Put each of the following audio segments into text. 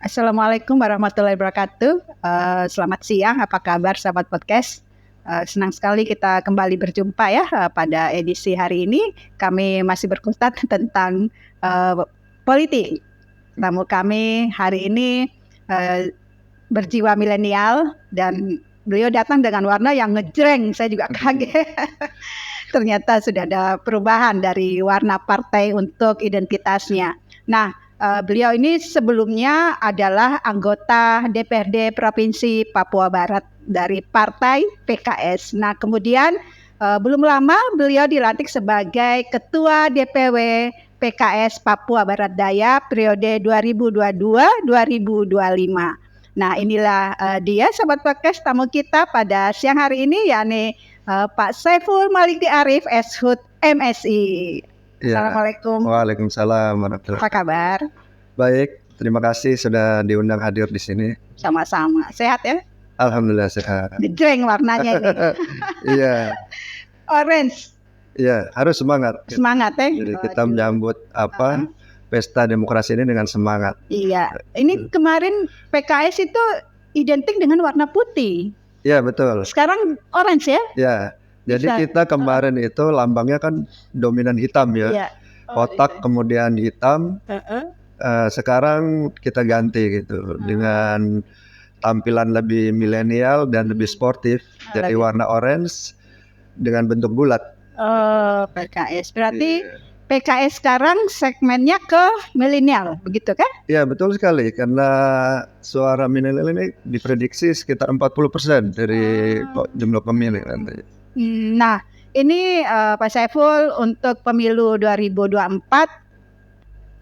Assalamualaikum warahmatullahi wabarakatuh. Selamat siang, apa kabar sahabat podcast? Senang sekali kita kembali berjumpa ya pada edisi hari ini. Kami masih berkutat tentang politik. Tamu kami hari ini berjiwa milenial dan beliau datang dengan warna yang ngejreng. Saya juga kaget. Ternyata sudah ada perubahan dari warna partai untuk identitasnya. Nah, beliau ini sebelumnya adalah anggota DPRD Provinsi Papua Barat dari Partai PKS. Nah, kemudian belum lama beliau dilantik sebagai Ketua DPW PKS Papua Barat Daya periode 2022-2025. Nah, inilah dia sahabat podcast tamu kita pada siang hari ini, yakni Pak Saiful Maliki Arif, Eshud MSI. Ya. Assalamualaikum. Waalaikumsalam warahmatullahi Apa kabar? Baik, terima kasih sudah diundang hadir di sini. Sama-sama. Sehat ya? Alhamdulillah sehat. Gejreng warnanya ini. Iya. Orange. Iya, harus semangat. Semangat ya. Jadi kita menyambut pesta demokrasi ini dengan semangat. Iya. Ini kemarin PKS itu identik dengan warna putih. Iya, betul. Sekarang orange ya? Ya. Jadi kita kemarin itu lambangnya kan dominan hitam ya. Iya. Kotak kemudian hitam. Sekarang kita ganti gitu dengan tampilan lebih milenial dan lebih sportif. Jadi warna orange dengan bentuk bulat. Oh, PKS. Berarti PKS sekarang segmennya ke milenial, begitu kan? Iya, betul sekali. Karena suara milenial ini diprediksi sekitar 40% dari jumlah pemilih nanti. Nah, ini Pak Saiful untuk pemilu 2024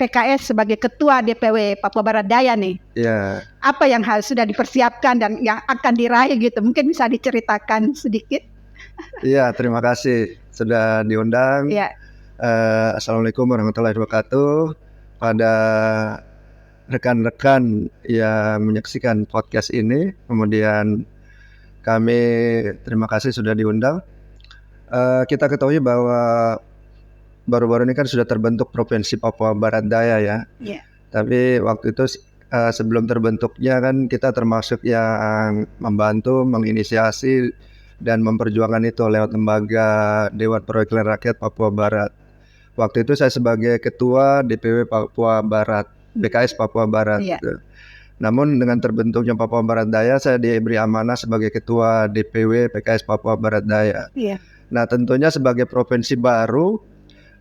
PKS sebagai Ketua DPW Papua Barat Daya nih. Iya. Apa yang sudah dipersiapkan dan yang akan diraih gitu? Mungkin bisa diceritakan sedikit. Iya, terima kasih sudah diundang. Iya. Assalamualaikum warahmatullahi wabarakatuh. Pada rekan-rekan yang menyaksikan podcast ini, kemudian kami terima kasih sudah diundang. Kita ketahui bahwa baru-baru ini kan sudah terbentuk Provinsi Papua Barat Daya ya. Yeah. Tapi waktu itu sebelum terbentuknya kan kita termasuk yang membantu, menginisiasi dan memperjuangkan itu lewat lembaga Dewan Perwakilan Rakyat Papua Barat. Waktu itu saya sebagai Ketua DPW Papua Barat, PKS Papua Barat. Yeah. Namun dengan terbentuknya Papua Barat Daya, saya diberi amanah sebagai Ketua DPW PKS Papua Barat Daya. Yeah. Nah, tentunya sebagai provinsi baru,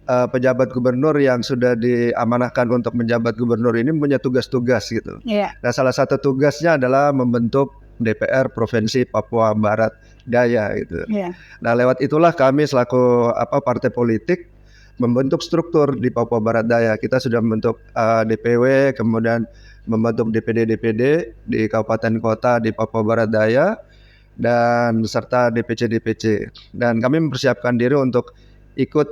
pejabat gubernur yang sudah diamanahkan untuk menjabat gubernur ini punya tugas-tugas gitu. Yeah. Nah, salah satu tugasnya adalah membentuk DPR Provinsi Papua Barat Daya gitu. Yeah. Nah, lewat itulah kami selaku partai politik membentuk struktur di Papua Barat Daya. Kita sudah membentuk DPW, kemudian membentuk DPD-DPD di kabupaten kota di Papua Barat Daya, dan serta DPC-DPC. Dan kami mempersiapkan diri untuk ikut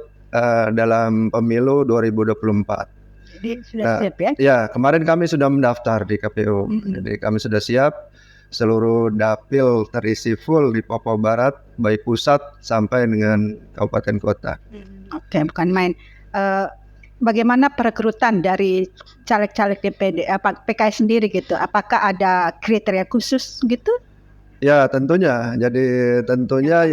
dalam pemilu 2024. Jadi sudah siap ya? Ya, kemarin kami sudah mendaftar di KPU. Jadi kami sudah siap. Seluruh dapil terisi full di Papua Barat, baik pusat sampai dengan kabupaten kota. Oke, bukan main. Bagaimana perekrutan dari caleg-caleg DPD PKS sendiri gitu? Apakah ada kriteria khusus gitu? Ya, tentunya. Jadi tentunya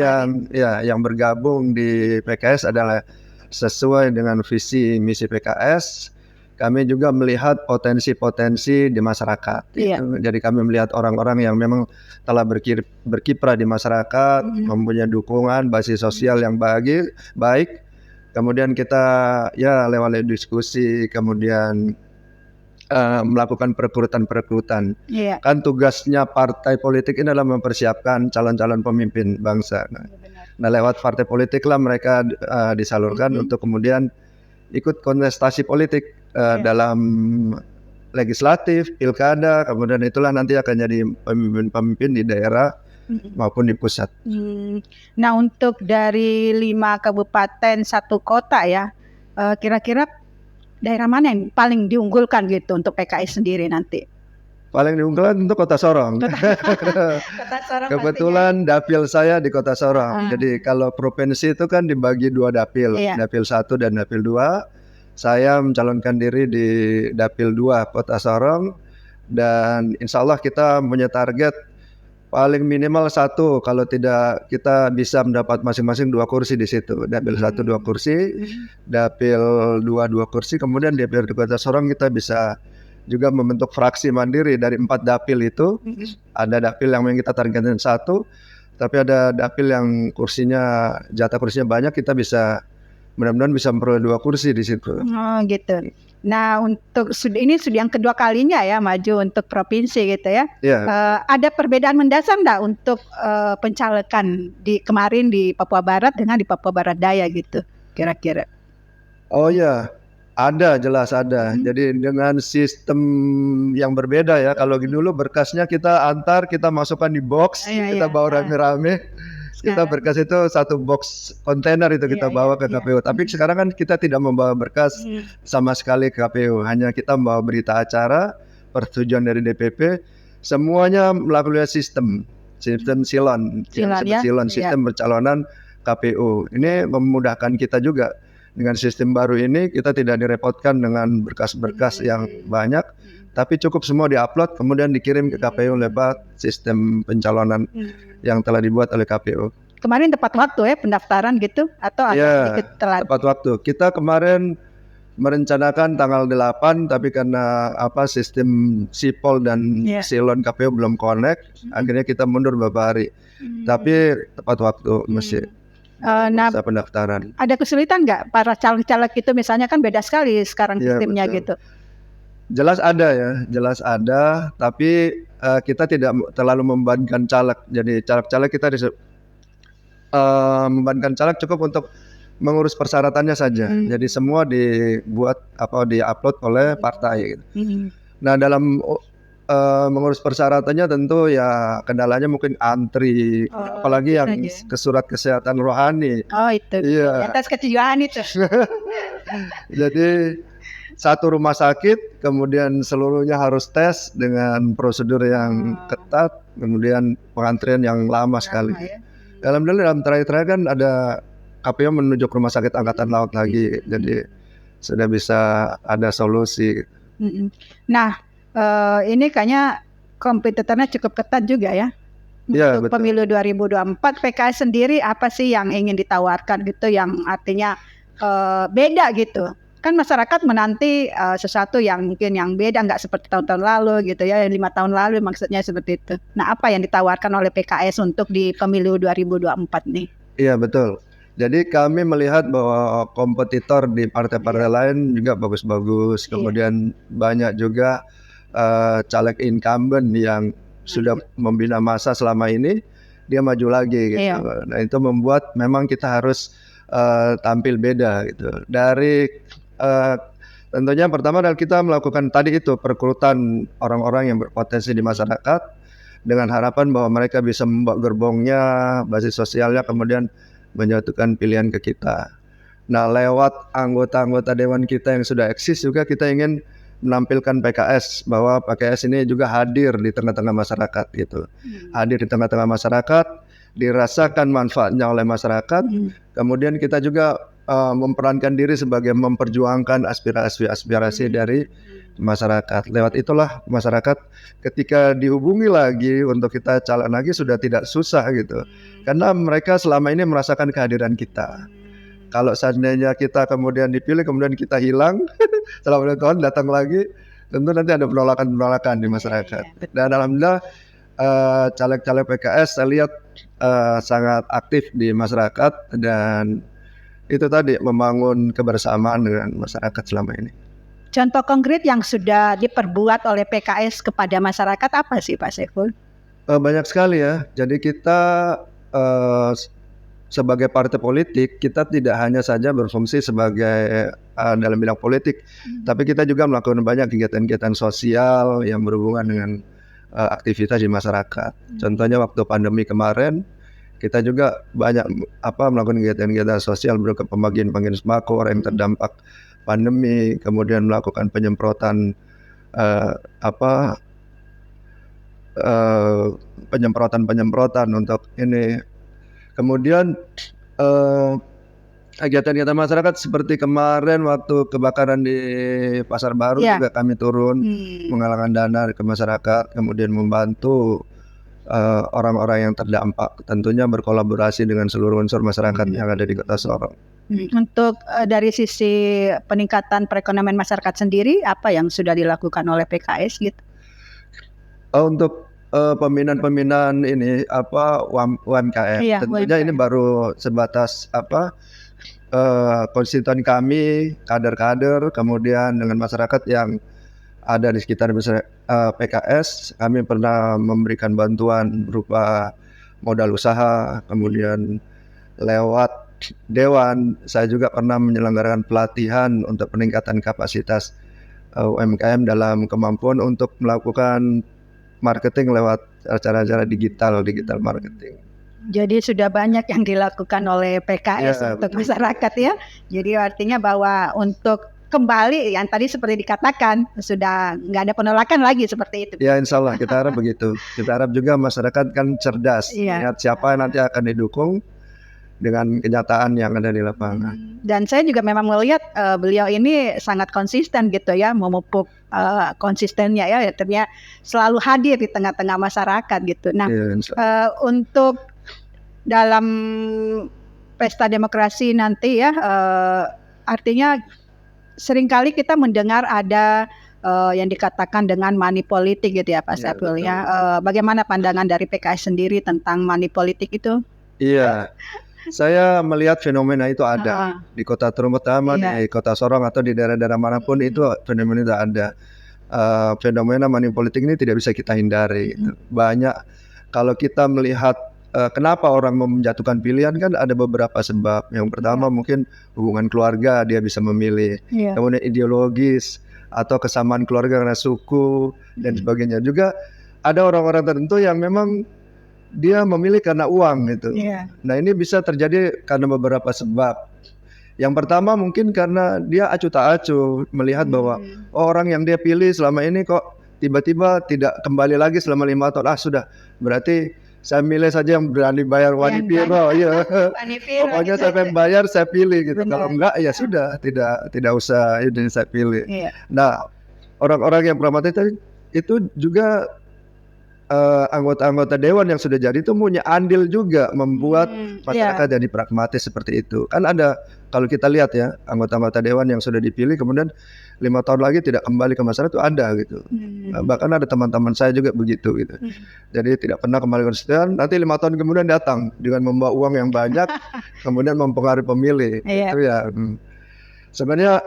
yang bergabung di PKS adalah sesuai dengan visi misi PKS. Kami juga melihat potensi-potensi di masyarakat. Iya. Jadi kami melihat orang-orang yang memang telah berkiprah di masyarakat, mempunyai dukungan basis sosial yang baik. Kemudian kita lewat diskusi, kemudian melakukan perekrutan. Iya. Kan tugasnya partai politik ini adalah mempersiapkan calon-calon pemimpin bangsa. Nah, lewat partai politik lah mereka disalurkan untuk kemudian ikut kontestasi politik dalam legislatif, pilkada, kemudian itulah nanti akan jadi pemimpin-pemimpin di daerah maupun di pusat. Nah, untuk dari 5 kabupaten 1 kota ya, kira-kira daerah mana yang paling diunggulkan gitu untuk PKS sendiri nanti? Paling diunggulkan untuk Kota Sorong. Kota Sorong. Kebetulan dapil saya di Kota Sorong. Jadi kalau provinsi itu kan dibagi 2 dapil, dapil 1 dan dapil 2. Saya mencalonkan diri di dapil 2 Kota Sorong. dan insya Allah kita punya target paling minimal 1, kalau tidak kita bisa mendapat masing-masing 2 kursi di situ. Dapil 1 2 kursi, dapil 2 kursi, kemudian DPRD Kota Sorong kita bisa juga membentuk fraksi mandiri dari 4 dapil itu. Ada dapil yang kita targetin 1, tapi ada dapil yang jatah kursinya banyak, kita bisa mudah-mudahan bisa memperoleh 2 kursi di situ. Oh gitu. Nah, ini sudah yang kedua kalinya ya maju untuk provinsi gitu ya. Ya. Ada perbedaan mendasar enggak untuk pencalekan kemarin di Papua Barat dengan di Papua Barat Daya gitu kira-kira? Oh ya, jelas ada. Jadi dengan sistem yang berbeda ya. Kalau dulu berkasnya kita masukkan di box, kita bawa rame-rame. Kita berkas itu 1 box kontainer itu kita bawa ke KPU. Tapi sekarang kan kita tidak membawa berkas sama sekali ke KPU. Hanya kita membawa berita acara, persetujuan dari DPP. Semuanya melalui sistem silon, sistem pencalonan KPU. Ini memudahkan kita juga. Dengan sistem baru ini kita tidak direpotkan dengan berkas-berkas yang banyak, tapi cukup semua diupload kemudian dikirim ke KPU lewat sistem pencalonan yang telah dibuat oleh KPU. Kemarin tepat waktu ya pendaftaran gitu atau agak sedikit telat? Tepat waktu. Kita kemarin merencanakan tanggal 8, tapi karena sistem Sipol dan Silon KPU belum connect, akhirnya kita mundur beberapa hari. Tapi tepat waktu masih. Masa pendaftaran. Ada kesulitan nggak para caleg-caleg itu, misalnya kan beda sekali sekarang sistemnya gitu? Jelas ada, tapi kita tidak terlalu membebankan caleg. Jadi caleg-caleg kita membebankan caleg cukup untuk mengurus persyaratannya saja. Jadi semua di-upload oleh partai gitu. Nah, dalam mengurus persyaratannya tentu ya kendalanya mungkin antri, apalagi yang ke surat kesehatan rohani. Oh itu, atas kejiwaan itu. Jadi 1 rumah sakit, kemudian seluruhnya harus tes dengan prosedur yang ketat, kemudian pengantrian yang lama sekali. Alhamdulillah dalam terakhir kan ada KPU menunjuk rumah sakit Angkatan Laut lagi, jadi sudah bisa ada solusi. Nah, ini kayaknya kompetitornya cukup ketat juga ya. Untuk pemilu 2024 PKS sendiri apa sih yang ingin ditawarkan gitu, yang artinya beda gitu? Kan masyarakat menanti sesuatu yang mungkin yang beda, nggak seperti tahun-tahun lalu gitu ya, 5 tahun lalu maksudnya seperti itu. Nah, apa yang ditawarkan oleh PKS untuk di pemilu 2024 nih? Iya betul. Jadi kami melihat bahwa kompetitor di partai-partai lain juga bagus-bagus. Kemudian banyak juga caleg incumbent yang sudah membina masa selama ini, dia maju lagi gitu. Nah, itu membuat memang kita harus tampil beda gitu. Dari tentunya pertama adalah kita melakukan tadi itu perekrutan orang-orang yang berpotensi di masyarakat dengan harapan bahwa mereka bisa membawa gerbongnya, basis sosialnya, kemudian menyatukan pilihan ke kita. Nah, lewat anggota-anggota dewan kita yang sudah eksis juga kita ingin menampilkan PKS, bahwa PKS ini juga hadir di tengah-tengah masyarakat gitu. Hadir di tengah-tengah masyarakat, dirasakan manfaatnya oleh masyarakat. Kemudian kita juga memperankan diri sebagai memperjuangkan aspirasi dari masyarakat. Lewat itulah masyarakat ketika dihubungi lagi untuk kita calon lagi sudah tidak susah gitu. Karena mereka selama ini merasakan kehadiran kita. Kalau seandainya kita kemudian dipilih, kemudian kita hilang, setelah tahun datang lagi, tentu nanti ada penolakan di masyarakat. Dan alhamdulillah caleg-caleg PKS saya lihat sangat aktif di masyarakat, dan itu tadi membangun kebersamaan dengan masyarakat selama ini. Contoh konkret yang sudah diperbuat oleh PKS kepada masyarakat apa sih Pak Saiful? Banyak sekali ya. Jadi kita sebagai partai politik, kita tidak hanya saja berfungsi sebagai dalam bidang politik, tapi kita juga melakukan banyak kegiatan-kegiatan sosial yang berhubungan dengan aktivitas di masyarakat. Contohnya waktu pandemi kemarin, kita juga banyak melakukan kegiatan-kegiatan sosial berupa pembagian sembako orang yang terdampak pandemi, kemudian melakukan penyemprotan penyemprotan untuk ini. Kemudian kegiatan-kegiatan masyarakat seperti kemarin waktu kebakaran di Pasar Baru juga kami turun menggalangan dana ke masyarakat, kemudian membantu orang-orang yang terdampak, tentunya berkolaborasi dengan seluruh unsur masyarakat yang ada di Kota Sorong. Untuk dari sisi peningkatan perekonomian masyarakat sendiri, apa yang sudah dilakukan oleh PKS gitu? Untuk pembinaan ini UMKM, tentunya ini baru sebatas konstituen kami, kader-kader, kemudian dengan masyarakat yang ada di sekitar PKS. Kami pernah memberikan bantuan berupa modal usaha, kemudian lewat Dewan saya juga pernah menyelenggarakan pelatihan untuk peningkatan kapasitas UMKM dalam kemampuan untuk melakukan marketing lewat cara-cara digital marketing. Jadi sudah banyak yang dilakukan oleh PKS untuk masyarakat ya. Jadi artinya bahwa untuk kembali yang tadi seperti dikatakan sudah nggak ada penolakan lagi seperti itu. Ya, insya Allah kita harap begitu. Kita harap juga masyarakat kan cerdas, lihat siapa yang nanti akan didukung dengan kenyataan yang ada di lapangan. Dan saya juga memang melihat beliau ini sangat konsisten gitu ya, memupuk konsistennya ya, ternyata selalu hadir di tengah-tengah masyarakat gitu. Nah, untuk dalam pesta demokrasi nanti ya, artinya seringkali kita mendengar ada yang dikatakan dengan money politik gitu ya Pak Saiful ya. Bagaimana pandangan dari PKS sendiri tentang money politik itu? Iya. Saya melihat fenomena itu ada di kota terutama di Kota Sorong atau di daerah-daerah manapun itu fenomena itu ada. Fenomena money politik ini tidak bisa kita hindari. Banyak kalau kita melihat kenapa orang menjatuhkan pilihan kan ada beberapa sebab. Yang pertama mungkin hubungan keluarga dia bisa memilih. Kemudian ideologis atau kesamaan keluarga karena suku dan sebagainya. Juga ada orang-orang tertentu yang memang dia memilih karena uang gitu. Nah ini bisa terjadi karena beberapa sebab. Yang pertama mungkin karena dia acuh tak acuh melihat bahwa orang yang dia pilih selama ini kok tiba-tiba tidak kembali lagi selama 5 tahun. Sudah berarti saya milih saja yang berani bayar wani piro. Pokoknya saya pengen bayar saya pilih gitu. Kalau enggak ya sudah tidak usah ini saya pilih. Nah orang-orang yang pragmatis itu juga anggota-anggota dewan yang sudah jadi itu punya andil juga membuat masyarakat jadi pragmatis seperti itu. Kan ada kalau kita lihat ya anggota-anggota dewan yang sudah dipilih kemudian 5 tahun lagi tidak kembali ke masyarakat itu ada gitu. Bahkan ada teman-teman saya juga begitu gitu. Jadi tidak pernah kembali ke konstituen, nanti 5 tahun kemudian datang dengan membawa uang yang banyak kemudian mempengaruhi pemilih. Itu ya. Sebenarnya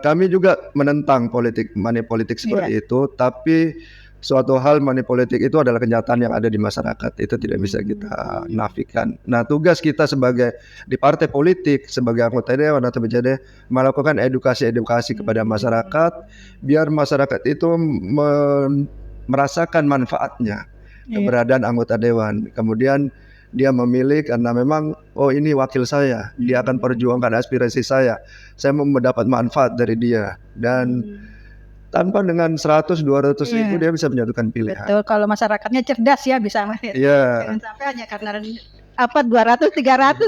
kami juga menentang money politik seperti itu, tapi suatu hal money politik itu adalah kenyataan yang ada di masyarakat, itu tidak bisa kita nafikan. Nah tugas kita sebagai di partai politik, sebagai anggota dewan atau BJD melakukan edukasi kepada masyarakat, biar masyarakat itu merasakan manfaatnya keberadaan anggota dewan. Kemudian dia memilih karena memang ini wakil saya, dia akan perjuangkan aspirasi saya mau mendapat manfaat dari dia dan tanpa dengan 100-200 ribu dia bisa menyatukan pilihan. Betul, kalau masyarakatnya cerdas ya bisa jangan sampai hanya karena 200-300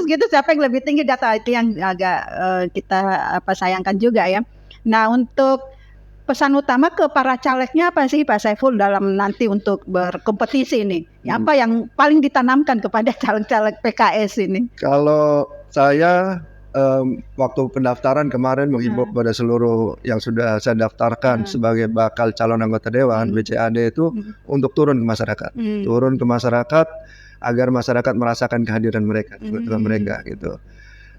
gitu siapa yang lebih tinggi data itu yang agak kita sayangkan juga ya. Nah untuk pesan utama ke para calegnya apa sih Pak Saiful dalam nanti untuk berkompetisi ini? Apa yang paling ditanamkan kepada caleg-caleg PKS ini? Kalau saya waktu pendaftaran kemarin menghimbau kepada seluruh yang sudah saya daftarkan sebagai bakal calon anggota dewan BCAD itu untuk turun ke masyarakat, turun ke masyarakat agar masyarakat merasakan kehadiran mereka, mereka gitu.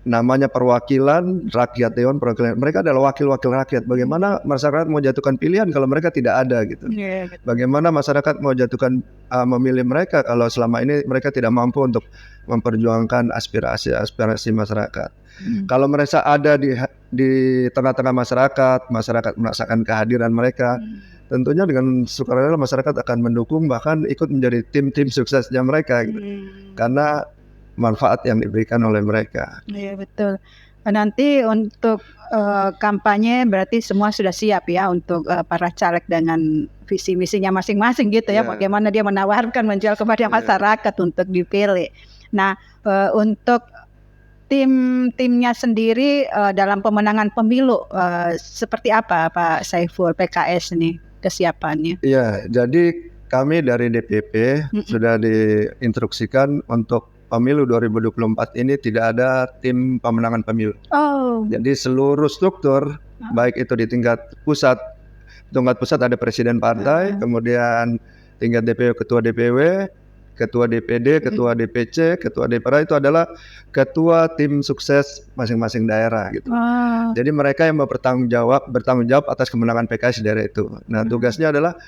Namanya perwakilan rakyat, dewan perwakilan, mereka adalah wakil-wakil rakyat. Bagaimana masyarakat mau jatuhkan pilihan kalau mereka tidak ada gitu? Bagaimana masyarakat mau jatuhkan memilih mereka kalau selama ini mereka tidak mampu untuk memperjuangkan aspirasi masyarakat? Kalau mereka ada di tengah-tengah masyarakat merasakan kehadiran mereka, tentunya dengan sukarela masyarakat akan mendukung bahkan ikut menjadi tim-tim suksesnya mereka gitu. Karena manfaat yang diberikan oleh mereka. Iya betul. Nanti untuk kampanye berarti semua sudah siap ya untuk para caleg dengan visi misinya masing-masing gitu ya. Bagaimana dia menawarkan menjual kepada masyarakat untuk dipilih. Nah untuk timnya sendiri dalam pemenangan pemilu seperti apa Pak Saiful, PKS ini kesiapannya? Iya, jadi kami dari DPP sudah diinstruksikan untuk pemilu 2024 ini tidak ada tim pemenangan pemilu. Oh. Jadi seluruh struktur, baik itu di tingkat pusat ada presiden partai, kemudian tingkat DPW, ketua DPW, ketua DPD, ketua DPC, ketua DPR itu adalah ketua tim sukses masing-masing daerah gitu. Jadi mereka yang bertanggung jawab atas kemenangan PKS di daerah itu. Nah, tugasnya adalah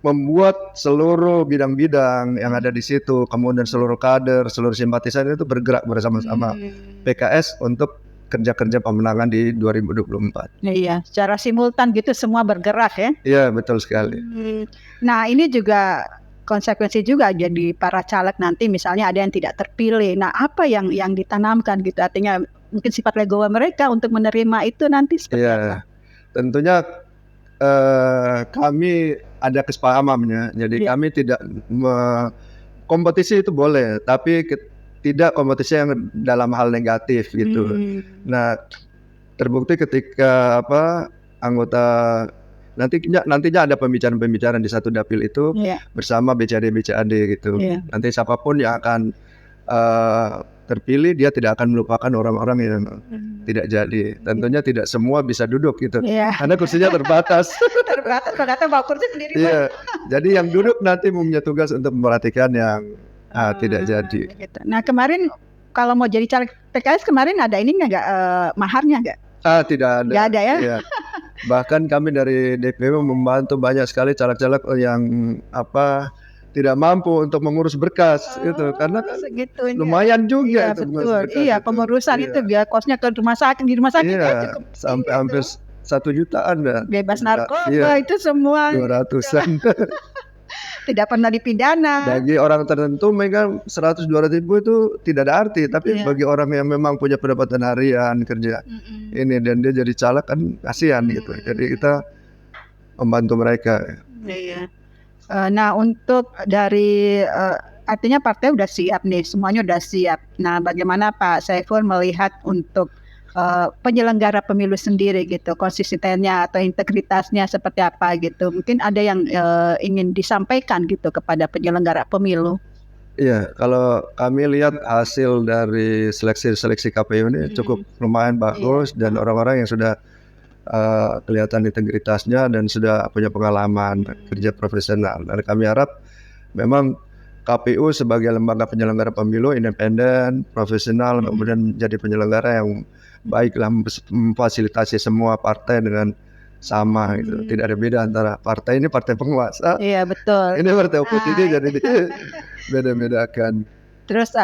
membuat seluruh bidang-bidang yang ada di situ, kemudian seluruh kader, seluruh simpatisan itu bergerak bersama-sama PKS untuk kerja-kerja pemenangan di 2024. Iya, secara simultan gitu semua bergerak ya? Iya, betul sekali. Nah, ini juga konsekuensi juga jadi para caleg nanti misalnya ada yang tidak terpilih. Nah, apa yang ditanamkan gitu? Artinya mungkin sifat legowo mereka untuk menerima itu nanti seperti apa? Tentunya kami ada kesepahamannya. Jadi kami tidak kompetisi itu boleh, tapi tidak kompetisi yang dalam hal negatif gitu. Nah, terbukti ketika anggota nantinya ada pembicaraan di satu dapil itu bersama BCAD gitu. Nanti siapapun yang akan terpilih dia tidak akan melupakan orang-orang yang tidak jadi. Tentunya tidak semua bisa duduk gitu. Karena kursinya terbatas. Ternyata bawa kursi sendiri. Iya. Jadi yang duduk nanti punya tugas untuk memperhatikan yang tidak jadi. Gitu. Nah, kemarin kalau mau jadi caleg PKS kemarin ada ini nggak maharnya nggak? Tidak ada. Nggak ada ya? Iya. Bahkan kami dari DPW membantu banyak sekali caleg-caleg yang tidak mampu untuk mengurus berkas itu, karena kan lumayan juga itu betul. Iya, pengurusan itu biar kosnya ke rumah sakit, di rumah sakit cukup sampai hampir 1 jutaan dah. Bebas narkoba itu semua 200-an. Tidak pernah dipidana. Bagi orang tertentu mereka 100-200 ribu itu tidak ada arti, tapi bagi orang yang memang punya pendapatan harian kerja ini dan dia jadi caleg kan kasihan gitu. Jadi kita membantu mereka. Iya. Nah, untuk dari artinya partai udah siap nih, semuanya udah siap. Nah, bagaimana Pak Saiful melihat untuk penyelenggara pemilu sendiri gitu, konsistensinya atau integritasnya seperti apa gitu? Mungkin ada yang ingin disampaikan gitu kepada penyelenggara pemilu. Iya, kalau kami lihat hasil dari seleksi KPU ini cukup lumayan bagus dan orang-orang yang sudah kelihatan integritasnya dan sudah punya pengalaman kerja profesional. Dan kami harap memang KPU sebagai lembaga penyelenggara pemilu independen, profesional, kemudian jadi penyelenggara yang baiklah memfasilitasi semua partai dengan sama gitu. Tidak ada beda antara partai ini partai penguasa. Iya, betul. Ini partai oposisi jadi beda-bedakan. Terus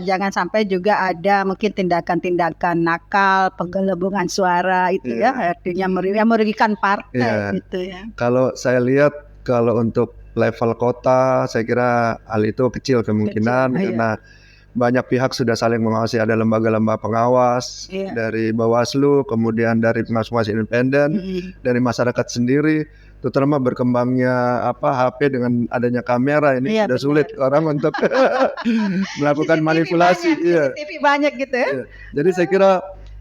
jangan sampai juga ada mungkin tindakan-tindakan nakal, penggelembungan suara itu ya, artinya merugikan partai gitu ya. Kalau saya lihat kalau untuk level kota saya kira hal itu kecil kemungkinan karena banyak pihak sudah saling mengawasi, ada lembaga-lembaga pengawas dari Bawaslu, kemudian dari pengawas independen, dari masyarakat sendiri, terutama berkembangnya HP dengan adanya kamera ini sudah sulit orang untuk melakukan manipulasi. CCTV banyak gitu ya. Jadi saya kira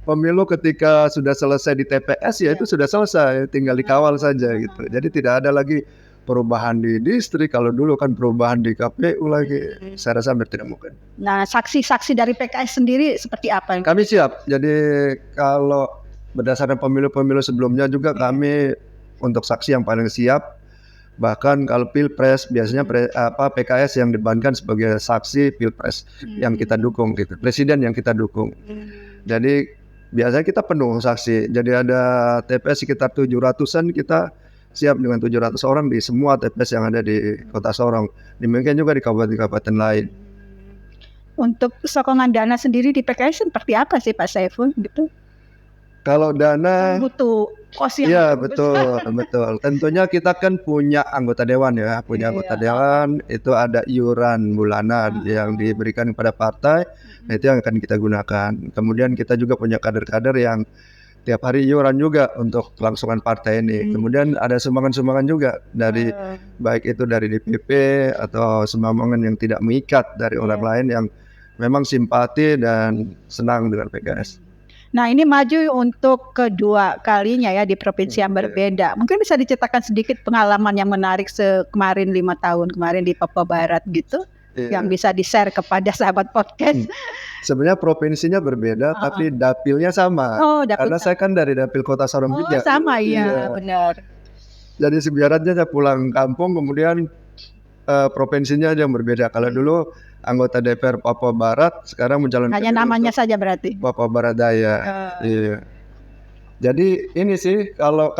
pemilu ketika sudah selesai di TPS itu sudah selesai, tinggal dikawal saja gitu. Jadi tidak ada lagi perubahan di distrik, kalau dulu kan perubahan di KPU lagi, saya rasa hampir tidak mungkin. Nah, saksi-saksi dari PKS sendiri seperti apa? Kami siap, jadi kalau berdasarkan pemilu-pemilu sebelumnya juga kami untuk saksi yang paling siap. Bahkan kalau Pilpres biasanya PKS yang dibebankan sebagai saksi Pilpres yang kita dukung gitu, presiden yang kita dukung. Jadi biasanya kita penuh saksi, jadi ada TPS sekitar 700-an kita siap dengan 700 orang di semua TPS yang ada di Kota Sorong. Demikian juga di kabupaten-kabupaten lain. Untuk sokongan dana sendiri di PKS seperti apa sih Pak Saiful gitu? Kalau dana butuh kos yang betul. Tentunya kita kan punya anggota dewan ya, anggota dewan itu ada iuran bulanan yang diberikan kepada partai, itu yang akan kita gunakan. Kemudian kita juga punya kader-kader yang tiap hari iuran juga untuk kelangsungan partai ini. Kemudian ada sumbangan-sumbangan juga dari baik itu dari DPP atau sumbangan yang tidak mengikat dari orang lain yang memang simpati dan senang dengan PKS. Nah, ini maju untuk kedua kalinya ya di provinsi yang berbeda. Mungkin bisa diceritakan sedikit pengalaman yang menarik kemarin 5 tahun kemarin di Papua Barat gitu, yang bisa di-share kepada sahabat podcast. Sebenarnya provinsinya berbeda, tapi dapilnya sama. Karena saya kan dari dapil Kota Sorong juga. Sama ya, benar. Jadi sebenarnya saya pulang kampung, kemudian provinsinya yang berbeda. Kalau dulu anggota DPR Papua Barat, sekarang mencalonkan hanya namanya saja berarti Papua Barat Daya. Iya. Jadi ini sih kalau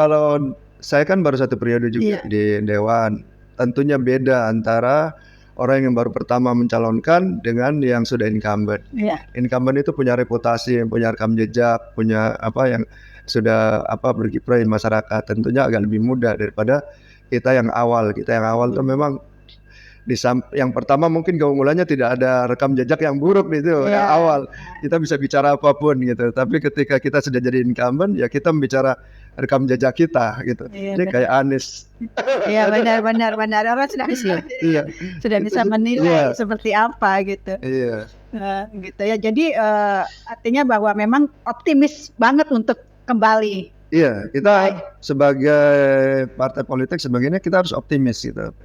saya kan baru 1 periode juga di Dewan. Tentunya beda antara orang yang baru pertama mencalonkan dengan yang sudah incumbent. Incumbent itu punya reputasi, punya rekam jejak, punya yang sudah berkiprah di masyarakat. Tentunya agak lebih mudah daripada kita yang awal. Kita yang awal tuh memang yang pertama mungkin keunggulannya tidak ada rekam jejak yang buruk gitu. Yang awal kita bisa bicara apapun gitu. Tapi ketika kita sudah jadi incumbent, ya kita membicara rekam jejak kita gitu. Ini kayak Anies. Iya benar. Orang sudah bisa menilai seperti apa gitu. Iya. Gitu ya. Jadi artinya bahwa memang optimis banget untuk kembali. Iya, kita sebagai partai politik sebagainya kita harus optimis gitu.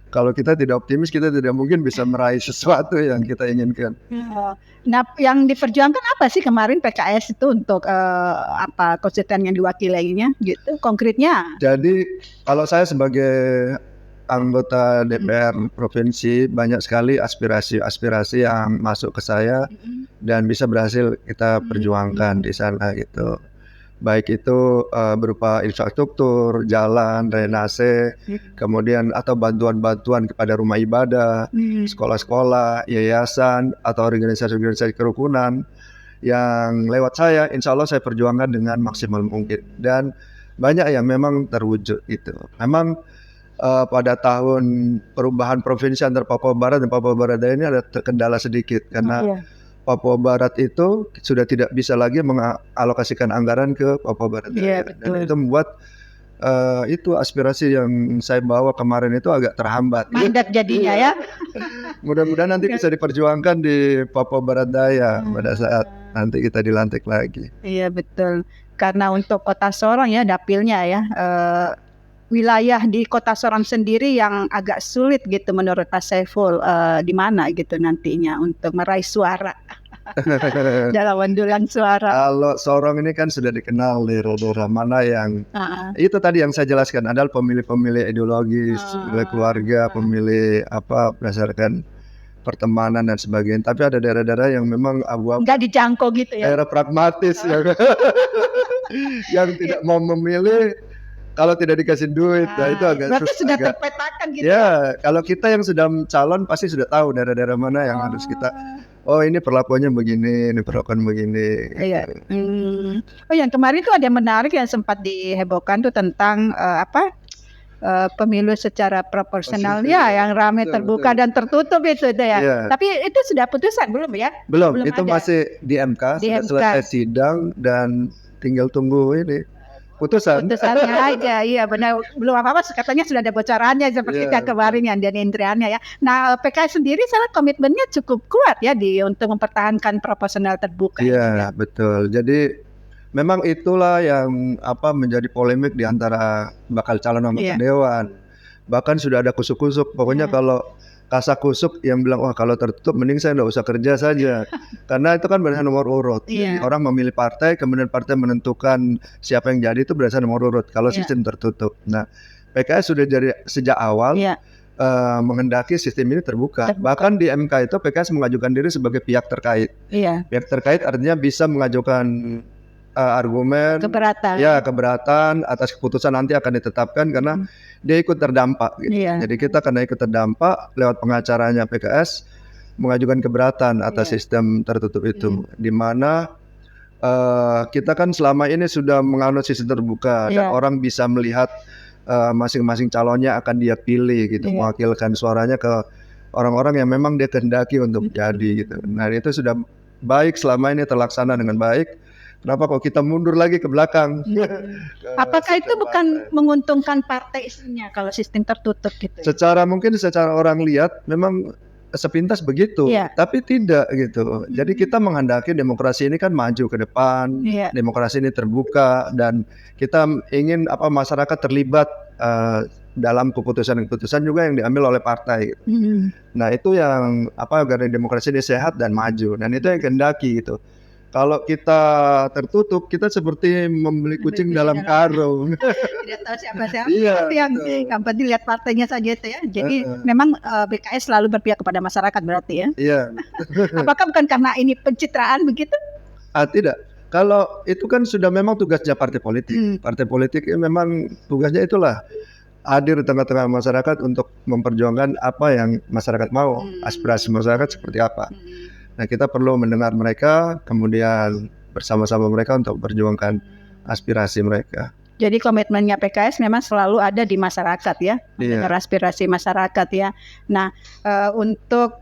Kalau kita tidak optimis, kita tidak mungkin bisa meraih sesuatu yang kita inginkan. Nah, yang diperjuangkan apa sih kemarin PKS itu untuk konstituen yang diwakilinya gitu, konkretnya? Jadi, kalau saya sebagai anggota DPR provinsi, banyak sekali aspirasi yang masuk ke saya dan bisa berhasil kita perjuangkan di sana gitu. Baik itu berupa infrastruktur, jalan, drainase, kemudian atau bantuan-bantuan kepada rumah ibadah, sekolah-sekolah, yayasan, atau organisasi-organisasi kerukunan yang lewat saya, insya Allah saya perjuangkan dengan maksimal mungkin. Dan banyak yang memang terwujud itu. Memang pada tahun perubahan provinsi antara Papua Barat dan Papua Barat Daya ini ada kendala sedikit karena Papua Barat itu sudah tidak bisa lagi mengalokasikan anggaran ke Papua Barat. Dan itu membuat itu aspirasi yang saya bawa kemarin itu agak terhambat. Mandat jadinya ya. Mudah-mudahan nanti bisa diperjuangkan di Papua Barat Daya pada saat nanti kita dilantik lagi. Iya betul. Karena untuk Kota Sorong ya dapilnya ya. Wilayah di Kota Sorong sendiri yang agak sulit gitu menurut Pak Saiful, di mana gitu nantinya untuk meraih suara dalam mendulang suara. Kalau Sorong ini kan sudah dikenal di daerah mana yang itu tadi yang saya jelaskan adalah pemilih-pemilih ideologis, pemilih keluarga, pemilih berdasarkan pertemanan dan sebagainya. Tapi ada daerah-daerah yang memang abu-abu. Nggak dijangkau gitu ya. Daerah pragmatis yang tidak mau memilih kalau tidak dikasih duit. Nah itu agak berarti sudah terpetakan gitu. Ya, kalau kita yang sudah calon pasti sudah tahu daerah-daerah mana yang harus kita. Oh ini perlakuannya begini, ini perlakuan begini. Iya. Oh yang kemarin itu ada yang menarik yang sempat dihebohkan tuh tentang pemilu secara proporsional yang ramai terbuka dan tertutup itu ya. Tapi itu sudah putusan belum ya? Belum itu ada. Masih di MK, sudah selesai sidang dan tinggal tunggu ini putusannya aja. Iya benar, belum apa-apa katanya sudah ada bocorannya seperti yang kemarin yang dan intriannya ya. Nah PKS sendiri salah komitmennya cukup kuat ya untuk mempertahankan proporsional terbuka. Iya betul. Jadi memang itulah yang menjadi polemik di antara bakal calon anggota dewan. Bahkan sudah ada kusuk-kusuk. Pokoknya kalau kasakusuk yang bilang kalau tertutup mending saya nggak usah kerja saja. Karena itu kan berdasarkan nomor urut. Orang memilih partai, kemudian partai menentukan siapa yang jadi itu berdasarkan nomor urut. Kalau sistem tertutup. Nah PKS sudah dari sejak awal menghendaki sistem ini terbuka. Bahkan di MK itu PKS mengajukan diri sebagai pihak terkait. Pihak terkait artinya bisa mengajukan argumen keberatan atas keputusan nanti akan ditetapkan karena dia ikut terdampak gitu. Jadi kita karena ikut terdampak lewat pengacaranya PKS mengajukan keberatan atas sistem tertutup itu di mana kita kan selama ini sudah menganut sistem terbuka dan orang bisa melihat masing-masing calonnya akan dia pilih gitu mewakilkan suaranya ke orang-orang yang memang dia kehendaki untuk jadi gitu. Nah itu sudah baik selama ini terlaksana dengan baik. Kenapa kok kita mundur lagi ke belakang? Apakah itu bukan menguntungkan partai isinya kalau sistem tertutup gitu? Secara orang lihat memang sepintas begitu, Iya. tapi tidak gitu. Jadi kita menghendaki demokrasi ini kan maju ke depan, Iya. demokrasi ini terbuka, dan kita ingin masyarakat terlibat dalam keputusan-keputusan juga yang diambil oleh partai. Nah itu yang agar demokrasi ini sehat dan maju, dan itu yang kehendaki gitu. Kalau kita tertutup, kita seperti membeli kucing dalam karung. Tidak tahu siapa-siapa. Iya, Yang penting lihat partainya saja itu ya. Jadi memang PKS selalu berpihak kepada masyarakat berarti ya. Iya. Apakah bukan karena ini pencitraan begitu? Tidak. Kalau itu kan sudah memang tugasnya partai politik. Partai politik memang tugasnya itulah hadir di tengah-tengah masyarakat untuk memperjuangkan apa yang masyarakat mau, aspirasi masyarakat seperti apa. Nah kita perlu mendengar mereka, kemudian bersama-sama mereka untuk perjuangkan aspirasi mereka. Jadi komitmennya PKS memang selalu ada di masyarakat ya, mendengar aspirasi masyarakat ya. Nah untuk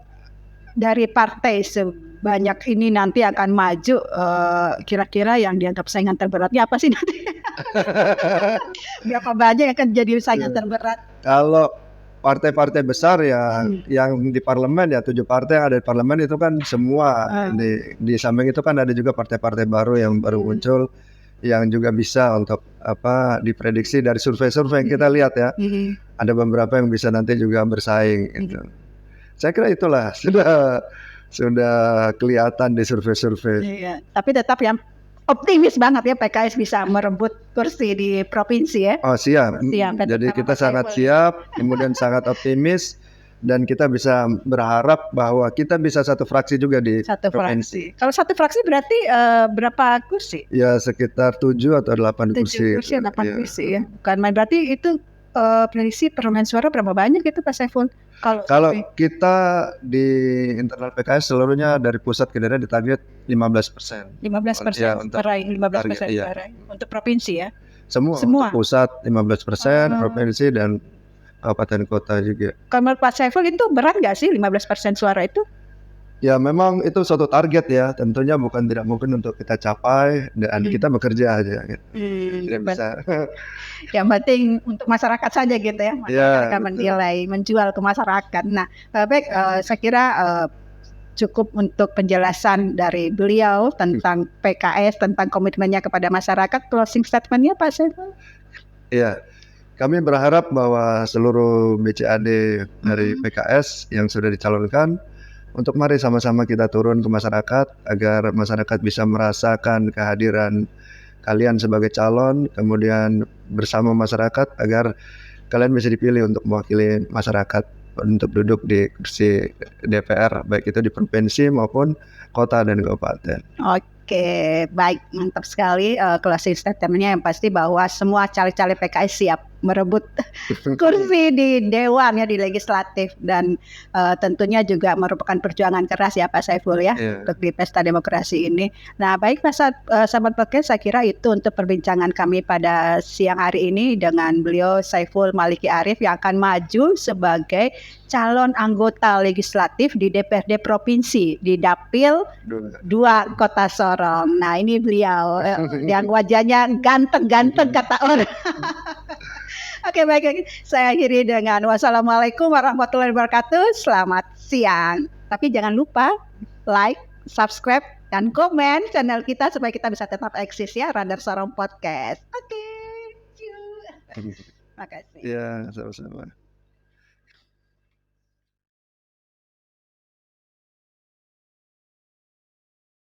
dari partai sebanyak ini nanti akan maju, kira-kira yang dianggap saingan terberatnya apa sih nanti? Berapa banyak yang akan jadi saingan terberat? Kalau partai-partai besar ya, yang di parlemen ya 7 partai yang ada di parlemen itu kan semua. Di samping itu kan ada juga partai-partai baru yang baru muncul, yang juga bisa untuk diprediksi dari survei-survei yang kita lihat ya. Ada beberapa yang bisa nanti juga bersaing gitu. Saya kira itulah sudah kelihatan di survei-survei. Iya, tapi tetap yang optimis banget ya PKS bisa merebut kursi di provinsi ya. Oh siap. Jadi kita sangat siap, kemudian sangat optimis, dan kita bisa berharap bahwa kita bisa satu fraksi juga di provinsi. Kalau satu fraksi berarti berapa kursi? Ya sekitar 7 atau 8 kursi. 7 kursi, 8 kursi ya. Bukan main, berarti itu prediksi perolehan suara berapa banyak itu Pak Saiful? Kalau kita di internal PKS seluruhnya dari pusat ke daerah ditarget 15%. 15% Ya, meraih 15% iya. untuk provinsi ya. Semua. Untuk pusat 15%, provinsi dan kabupaten kota juga. Kalau menurut Pak Saiful itu berat nggak sih 15% suara itu? Ya memang itu suatu target ya, tentunya bukan tidak mungkin untuk kita capai, dan kita bekerja aja gitu. Tidak bisa. Yang penting untuk masyarakat saja gitu ya, masyarakat menilai, menjual ke masyarakat. Nah baik, saya kira cukup untuk penjelasan dari beliau tentang PKS, tentang komitmennya kepada masyarakat. Closing statementnya Pak Saiful? Iya, kami berharap bahwa seluruh BCAD dari PKS yang sudah dicalonkan, untuk mari sama-sama kita turun ke masyarakat agar masyarakat bisa merasakan kehadiran kalian sebagai calon, kemudian bersama masyarakat agar kalian bisa dipilih untuk mewakili masyarakat untuk duduk di kursi DPR, baik itu di provinsi maupun kota dan kabupaten. Oke, baik, mantap sekali closing statementnya yang pasti bahwa semua caleg-caleg PKS siap merebut kursi di Dewan ya, di legislatif, dan tentunya juga merupakan perjuangan keras ya Pak Saiful ya untuk di pesta demokrasi ini. Nah baik sahabat podcast, saya kira itu untuk perbincangan kami pada siang hari ini dengan beliau Saiful Maliki Arif yang akan maju sebagai calon anggota legislatif di DPRD provinsi di Dapil 2 Kota Sorong. Nah ini beliau yang wajahnya ganteng-ganteng kata orang. Oke baik, saya akhiri dengan wassalamualaikum warahmatullahi wabarakatuh. Selamat siang. Tapi jangan lupa like, subscribe, dan komen channel kita supaya kita bisa tetap eksis ya, Radar Sorong Podcast. Oke, see you. Makasih. Ya, sama-sama.